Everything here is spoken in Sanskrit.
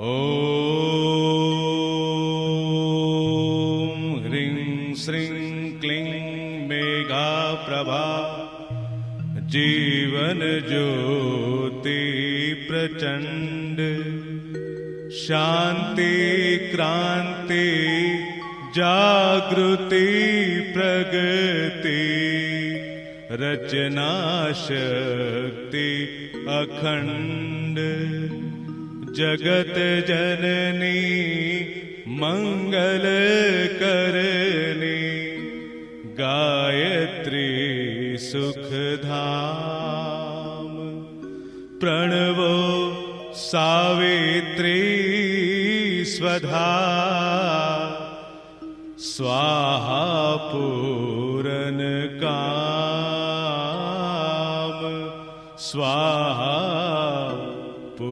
ॐ ह्रीं श्रीं क्लीं मेघाप्रभा जीवन ज्योति प्रचंड शांति क्रांति जागृति प्रगति रचना शक्ति अखंड जगत जननी मंगल करनी गायत्री सुखधाम प्रणवो सावित्री स्वधा स्वाहा पूरन काम स्वाहा